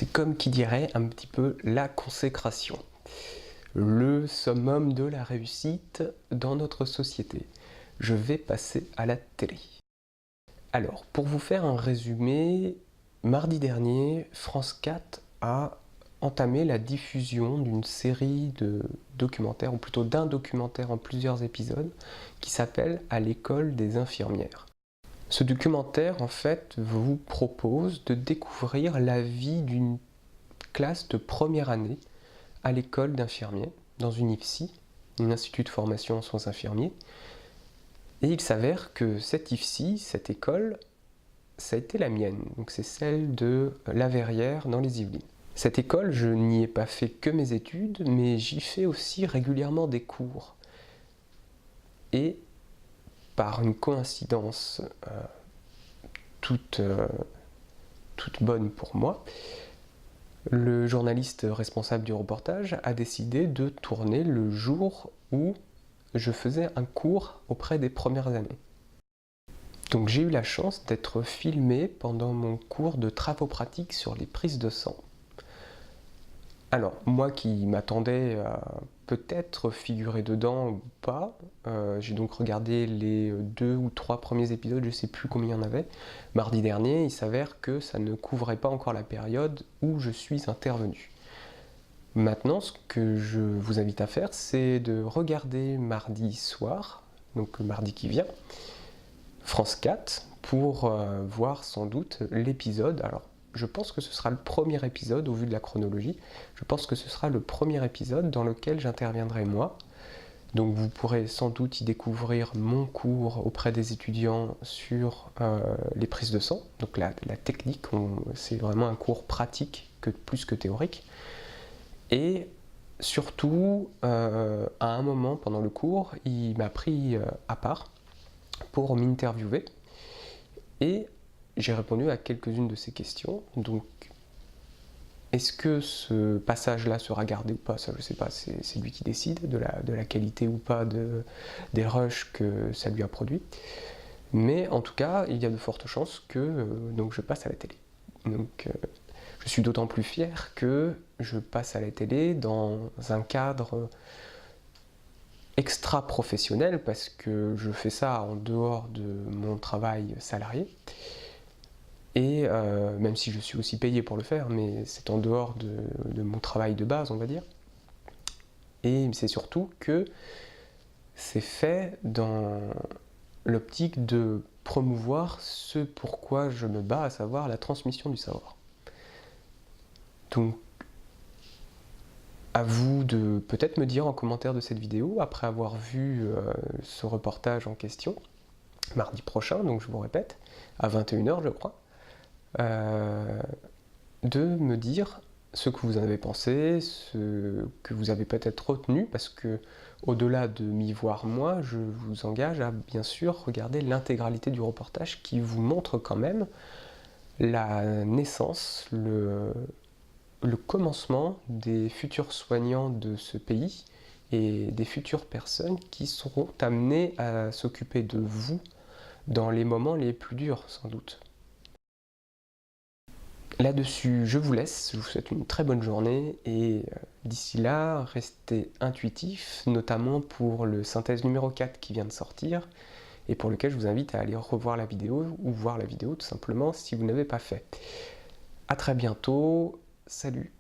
C'est comme qui dirait un petit peu la consécration, le summum de la réussite dans notre société. Je vais passer à la télé. Alors, pour vous faire un résumé, mardi dernier, France 4 a entamé la diffusion d'une série de documentaires, ou plutôt d'un documentaire en plusieurs épisodes, qui s'appelle « À l'école des infirmières ». Ce documentaire, en fait, vous propose de découvrir la vie d'une classe de première année à l'école d'infirmiers, dans une IFSI, un institut de formation en soins infirmiers. Et il s'avère que cette IFSI, cette école, ça a été la mienne. Donc c'est celle de La Verrière dans les Yvelines. Cette école, je n'y ai pas fait que mes études, mais j'y fais aussi régulièrement des cours. Et par une coïncidence toute bonne pour moi, le journaliste responsable du reportage a décidé de tourner le jour où je faisais un cours auprès des premières années. Donc j'ai eu la chance d'être filmé pendant mon cours de travaux pratiques sur les prises de sang. Alors, moi qui m'attendais à peut-être figurer dedans ou pas, j'ai donc regardé les 2 ou 3 premiers épisodes, je ne sais plus combien il y en avait. Mardi dernier, il s'avère que ça ne couvrait pas encore la période où je suis intervenu. Maintenant, ce que je vous invite à faire, c'est de regarder mardi soir, donc le mardi qui vient, France 4, pour voir sans doute l'épisode. Alors, je pense que ce sera le premier épisode, au vu de la chronologie, je pense que ce sera le premier épisode dans lequel j'interviendrai moi. Donc vous pourrez sans doute y découvrir mon cours auprès des étudiants sur les prises de sang, donc la technique, c'est vraiment un cours pratique plus que théorique. Et surtout, à un moment pendant le cours, il m'a pris à part pour m'interviewer. Et j'ai répondu à quelques-unes de ces questions. Donc, est-ce que ce passage-là sera gardé ou pas? Ça, je ne sais pas, c'est lui qui décide de la qualité ou pas des rushs que ça lui a produit. Mais en tout cas, il y a de fortes chances que donc je passe à la télé. Donc, je suis d'autant plus fier que je passe à la télé dans un cadre extra-professionnel, parce que je fais ça en dehors de mon travail salarié. Et même si je suis aussi payé pour le faire, mais c'est en dehors de mon travail de base, on va dire. Et c'est surtout que c'est fait dans l'optique de promouvoir ce pourquoi je me bats, à savoir la transmission du savoir. Donc, à vous de peut-être me dire en commentaire de cette vidéo, après avoir vu ce reportage en question, mardi prochain, donc je vous répète, à 21h je crois, de me dire ce que vous en avez pensé, ce que vous avez peut-être retenu, parce que au-delà de m'y voir moi, je vous engage à bien sûr regarder l'intégralité du reportage qui vous montre quand même la naissance, le commencement des futurs soignants de ce pays et des futures personnes qui seront amenées à s'occuper de vous dans les moments les plus durs sans doute. Là-dessus, je vous laisse, je vous souhaite une très bonne journée et d'ici là, restez intuitifs, notamment pour le synthèse numéro 4 qui vient de sortir et pour lequel je vous invite à aller revoir la vidéo ou voir la vidéo tout simplement si vous n'avez pas fait. A très bientôt, salut!